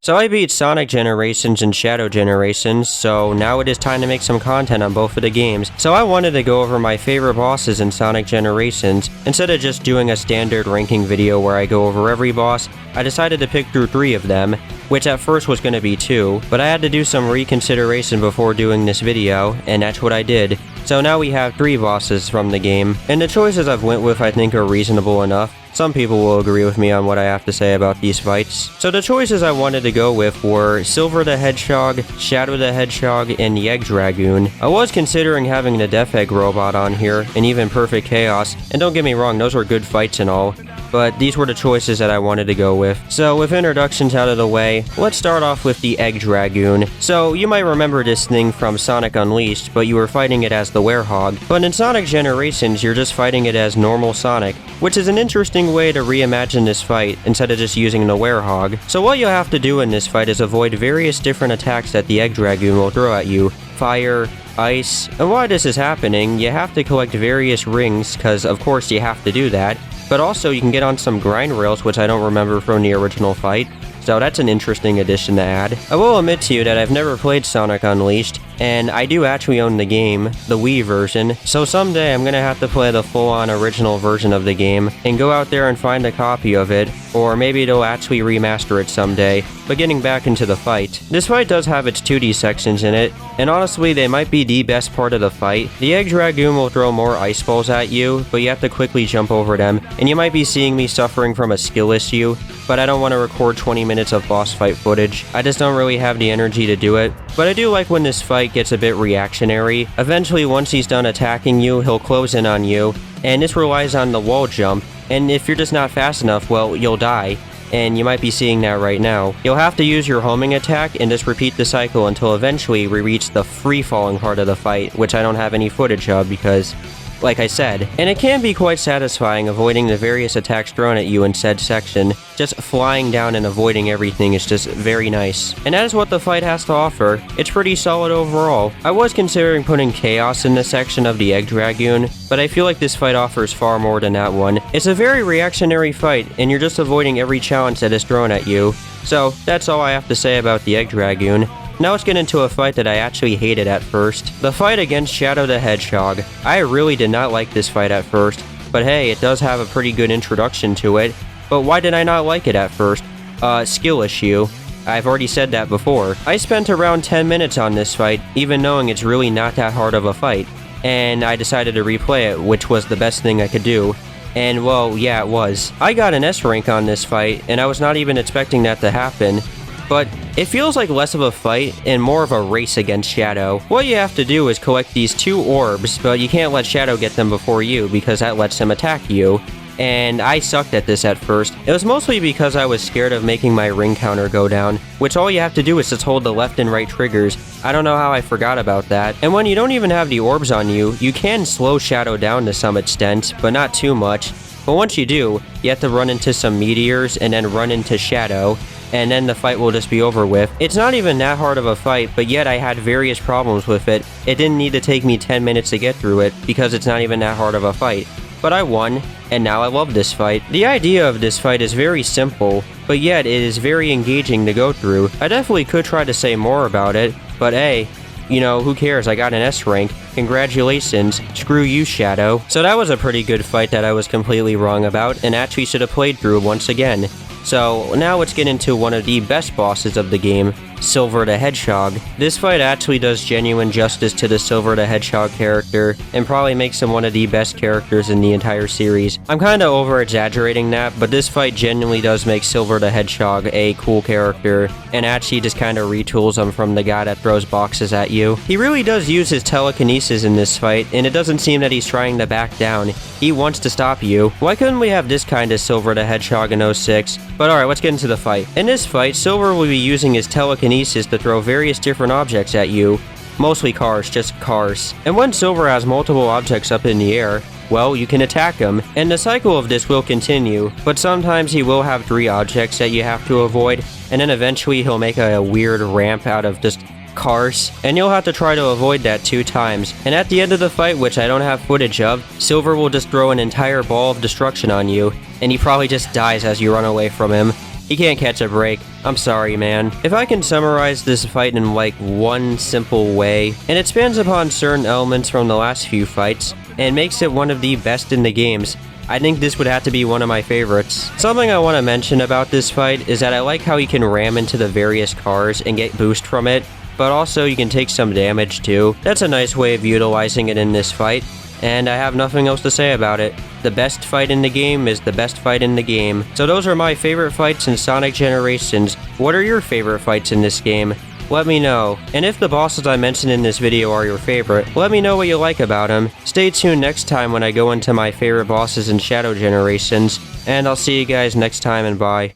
So I beat Sonic Generations and Shadow Generations, so now it is time to make some content on both of the games. So I wanted to go over my favorite bosses in Sonic Generations. Instead of just doing a standard ranking video where I go over every boss, I decided to pick through 3 of them, which at first was going to be 2, but I had to do some reconsideration before doing this video, and that's what I did. So now we have 3 bosses from the game, and the choices I've went with I think are reasonable enough. Some people will agree with me on what I have to say about these fights. So the choices I wanted to go with were Silver the Hedgehog, Shadow the Hedgehog, and the Egg Dragoon. I was considering having the Death Egg robot on here, and even Perfect Chaos, and don't get me wrong, those were good fights and all, but these were the choices that I wanted to go with. So with introductions out of the way, let's start off with the Egg Dragoon. So you might remember this thing from Sonic Unleashed, but you were fighting it as the Werehog. But in Sonic Generations, you're just fighting it as normal Sonic, which is an interesting way to reimagine this fight instead of just using the Werehog. So what you'll have to do in this fight is avoid various different attacks that the Egg Dragoon will throw at you. Fire, ice, and while this is happening, you have to collect various rings, because of course you have to do that. But also you can get on some grind rails, which I don't remember from the original fight, so that's an interesting addition to add. I will admit to you that I've never played Sonic Unleashed, and I do actually own the game, the Wii version, so someday I'm gonna have to play the full-on original version of the game, and go out there and find a copy of it, or maybe they'll actually remaster it someday. But getting back into the fight. This fight does have its 2D sections in it, and honestly they might be the best part of the fight. The Egg Dragoon will throw more ice balls at you, but you have to quickly jump over them, and you might be seeing me suffering from a skill issue, but I don't want to record 20 minutes of boss fight footage. I just don't really have the energy to do it. But I do like when this fight gets a bit reactionary. Eventually, once he's done attacking you, he'll close in on you, and this relies on the wall jump, and if you're just not fast enough, well, you'll die. And you might be seeing that right now. You'll have to use your homing attack and just repeat the cycle until eventually we reach the free-falling part of the fight, which I don't have any footage of because, like I said. And it can be quite satisfying avoiding the various attacks thrown at you in said section. Just flying down and avoiding everything is just very nice. And that is what the fight has to offer. It's pretty solid overall. I was considering putting Chaos in this section of the Egg Dragoon, but I feel like this fight offers far more than that one. It's a very reactionary fight, and you're just avoiding every challenge that is thrown at you. So, that's all I have to say about the Egg Dragoon. Now let's get into a fight that I actually hated at first. The fight against Shadow the Hedgehog. I really did not like this fight at first, but hey, it does have a pretty good introduction to it. But why did I not like it at first? Skill issue. I've already said that before. I spent around 10 minutes on this fight, even knowing it's really not that hard of a fight. And I decided to replay it, which was the best thing I could do. And well, yeah, it was. I got an S rank on this fight, and I was not even expecting that to happen. But it feels like less of a fight and more of a race against Shadow. What you have to do is collect these 2 orbs, but you can't let Shadow get them before you because that lets him attack you. And I sucked at this at first. It was mostly because I was scared of making my ring counter go down, which all you have to do is just hold the left and right triggers. I don't know how I forgot about that. And when you don't even have the orbs on you, you can slow Shadow down to some extent, but not too much. But once you do, you have to run into some meteors and then run into Shadow, and then the fight will just be over with. It's not even that hard of a fight, but yet I had various problems with it. It didn't need to take me 10 minutes to get through it, because it's not even that hard of a fight. But I won, and now I love this fight. The idea of this fight is very simple, but yet it is very engaging to go through. I definitely could try to say more about it, but hey, you know, who cares? I got an S rank. Congratulations. Screw you, Shadow. So that was a pretty good fight that I was completely wrong about, and actually should have played through once again. So now let's get into one of the best bosses of the game, Silver the Hedgehog. This fight actually does genuine justice to the Silver the Hedgehog character, and probably makes him one of the best characters in the entire series. I'm kinda over-exaggerating that, but this fight genuinely does make Silver the Hedgehog a cool character, and actually just kinda retools him from the guy that throws boxes at you. He really does use his telekinesis in this fight, and it doesn't seem that he's trying to back down. He wants to stop you. Why couldn't we have this kind of Silver the Hedgehog in 06? But alright, let's get into the fight. In this fight, Silver will be using his telekinesis to throw various different objects at you. Mostly cars, just cars. And when Silver has multiple objects up in the air, well, you can attack him. And the cycle of this will continue, but sometimes he will have 3 objects that you have to avoid, and then eventually he'll make a weird ramp out of just cars, and you'll have to try to avoid that 2 times. And at the end of the fight, which I don't have footage of, Silver will just throw an entire ball of destruction on you, and he probably just dies as you run away from him. He can't catch a break. I'm sorry, man. If I can summarize this fight in like one simple way, and it spans upon certain elements from the last few fights, and makes it one of the best in the games, I think this would have to be one of my favorites. Something I want to mention about this fight is that I like how you can ram into the various cars and get boost from it, but also you can take some damage too. That's a nice way of utilizing it in this fight, and I have nothing else to say about it. The best fight in the game is the best fight in the game. So those are my favorite fights in Sonic Generations. What are your favorite fights in this game? Let me know. And if the bosses I mentioned in this video are your favorite, let me know what you like about them. Stay tuned next time when I go into my favorite bosses in Shadow Generations, and I'll see you guys next time, and bye.